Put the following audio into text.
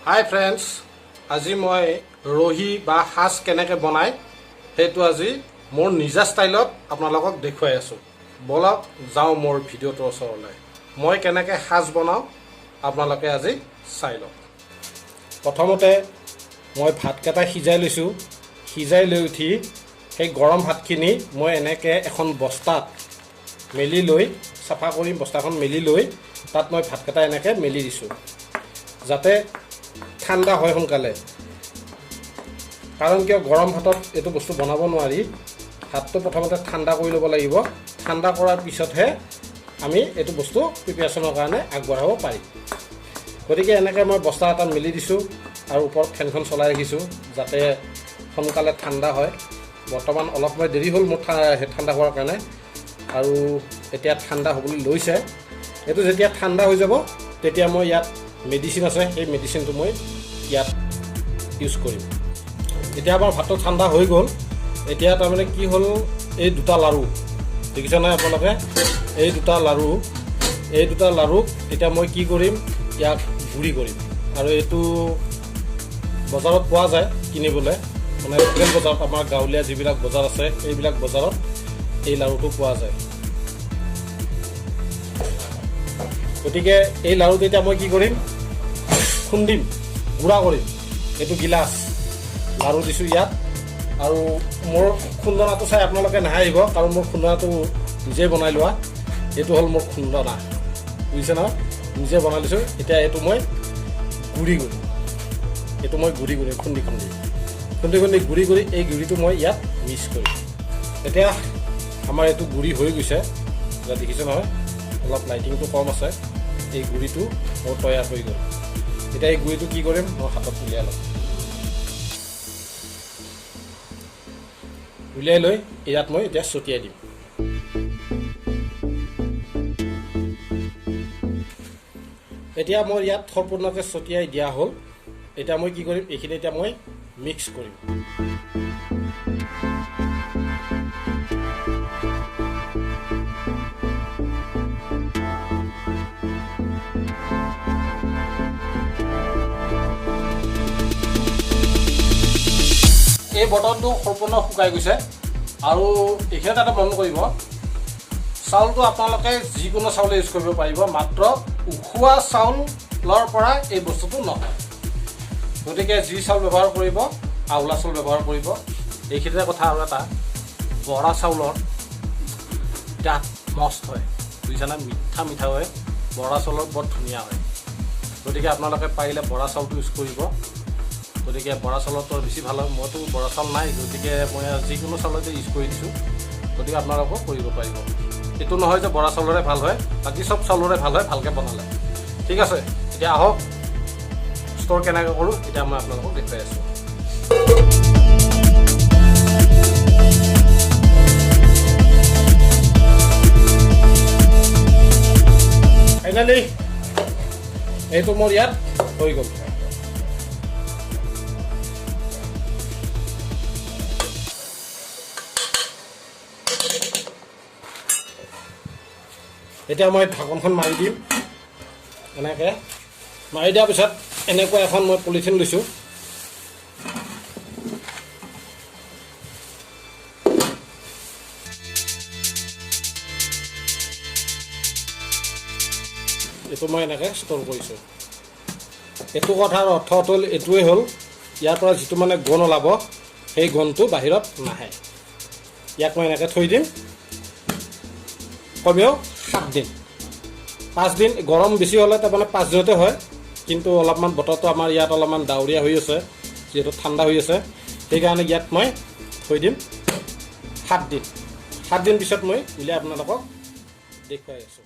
হাই friends, আজি মই ৰহি বা সাজ কেনেকৈ বনাই সেইটো আজি মোৰ নিজা ষ্টাইলত আপোনালোকক দেখুৱাই আছোঁ। বলক যাওঁ মোৰ ভিডিঅ'টোৰ ওচৰলৈ। মই কেনেকৈ সাজ বনাওঁ আপোনালোকে আজি চাই লওক। প্ৰথমতে মই ভাতকেইটা সিজাই লৈছোঁ। সিজাই লৈ উঠি সেই গৰম ভাতখিনি মই এনেকৈ এখন বস্তাত মেলি লৈ চাফা কৰি বস্তাখন মেলি লৈ তাত মই ভাতকেইটা এনেকৈ মেলি দিছোঁ যাতে ঠাণ্ডা হয় সোনকালে। কাৰণ কিয় গৰম ভাতত এইটো বস্তু বনাব নোৱাৰি। ভাতটো প্ৰথমতে ঠাণ্ডা কৰি ল'ব লাগিব। ঠাণ্ডা কৰাৰ পিছতহে আমি এইটো বস্তু প্ৰিপেৰেশ্যনৰ কাৰণে আগবঢ়াব পাৰিম। গতিকে এনেকৈ মই বস্তা এটাত মেলি দিছোঁ আৰু ওপৰত ফেনখন চলাই ৰাখিছোঁ যাতে সোনকালে ঠাণ্ডা হয়। বৰ্তমান অলপ সময় দেৰি হ'ল মোৰ ঠাণ্ডা হোৱাৰ কাৰণে, আৰু এতিয়া ঠাণ্ডা হ'বলৈ লৈছে। এইটো যেতিয়া ঠাণ্ডা হৈ যাব তেতিয়া মই ইয়াত মেডিচিন আছে, সেই মেডিচিনটো মই ইয়াত ইউজ কৰিম। এতিয়া আমাৰ ভাতটো ঠাণ্ডা হৈ গ'ল। এতিয়া তাৰমানে কি হ'ল, এই দুটা লাড়ু দেখিছে নাই আপোনালোকে, এই দুটা লাড়ুক এতিয়া মই কি কৰিম, ইয়াক গুড়ি কৰিম। আৰু এইটো বজাৰত পোৱা যায় কিনিবলৈ, মানে লোকেল বজাৰত, আমাৰ গাঁৱলীয়া যিবিলাক বজাৰ আছে এইবিলাক বজাৰত এই লাড়ুটো পোৱা যায়। গতিকে এই লাড়ুটো এতিয়া মই কি কৰিম, খুন্দিম, গুড়া কৰিম। এইটো গিলাচ লাড়ু দিছোঁ ইয়াত। আৰু মোৰ খুন্দনাটো চাই আপোনালোকে নাহাঁহিব, কাৰণ মোৰ খুন্দনাটো নিজে বনাই লোৱা। এইটো হ'ল মোৰ খুন্দনা, বুজিছে নহয়, নিজে বনাই লৈছোঁ। এতিয়া এইটো মই গুড়ি কৰিম। এইটো মই গুড়ি কৰিম, খুন্দি গুড়ি কৰি এই গুড়িটো মই ইয়াত মিক্স কৰিম। এতিয়া আমাৰ এইটো গুড়ি হৈ গৈছে, এতিয়া দেখিছোঁ নহয়, অলপ লাইটিংটো কম আছে। এই গুড়িটো মোৰ তৈয়াৰ হৈ গ'ল। এতিয়া এই গুড়িটো কি কৰিম, মই হাতত উলিয়াই ল'ম। উলিয়াই লৈ ইয়াত মই এতিয়া ছটিয়াই দিম। এতিয়া মই ইয়াত সম্পূৰ্ণকৈ ছটিয়াই দিয়া হ'ল। এতিয়া মই কি কৰিম, এইখিনি এতিয়া মই মিক্স কৰিম। এই বটলটো সম্পূৰ্ণ শুকাই গৈছে। আৰু এইখিনিত এটা মন কৰিব, চাউলটো আপোনালোকে যিকোনো চাউলে ইউজ কৰিব পাৰিব, মাত্ৰ উখোৱা চাউলৰ পৰা এই বস্তুটো নহয়। গতিকে যি চাউল ব্যৱহাৰ কৰিব, আউলা চাউল ব্যৱহাৰ কৰিব। এইখিনিতে কথা আৰু এটা, বৰা চাউলৰ দাঁত মস্ত হয়, বুজিছানে, মিঠা হয়। বৰা চাউলৰ বৰ ধুনীয়া হয়। গতিকে আপোনালোকে পাৰিলে বৰা চাউলটো ইউজ কৰিব। গতিকে বৰা চাউলটো বেছি ভাল হয়। মইতো বৰা চাউল নাই, গতিকে মই যিকোনো চাউলতে ইউজ কৰি দিছোঁ। গতিকে আপোনালোকেও কৰিব পাৰিব। এইটো নহয় যে বৰা চাউলৰে ভাল হয়, বাকী চব চাউলৰে ভাল হয় ভালকৈ বনালে। ঠিক আছে, এতিয়া আহক ষ্ট'ৰ কেনেকৈ কৰোঁ এতিয়া মই আপোনালোকক দেখুৱাই আছোঁ। ফাইনেলি এইটো মোৰ ইয়াত হৈ গ'ল। এতিয়া মই ঢাকনখন মাৰি দিম। এনেকৈ মাৰি দিয়াৰ পিছত এনেকুৱা এখন মই পলিথিন লৈছোঁ। এইটো মই এনেকৈ ষ্ট'ৰ কৰিছোঁ। এইটো কথাৰ অৰ্থ হ'ল, এইটোৱে হ'ল, ইয়াৰ পৰা যিটো মানে গোন্ধ ওলাব সেই গোন্ধটো বাহিৰত নাহে। ইয়াক মই এনেকৈ থৈ দিম কমেও 7 দিন 5 দিন। গৰম বেছি হ'লে তাৰমানে 5 দিনতে হয়, কিন্তু অলপমান বতৰটো আমাৰ ইয়াত অলপমান ডাৱৰীয়া হৈ আছে, যিহেতু ঠাণ্ডা হৈ আছে, সেইকাৰণে ইয়াত মই থৈ দিম 7 দিন। 7 দিন পিছত মই উলিয়াই আপোনালোকক দেখুৱাই আছোঁ।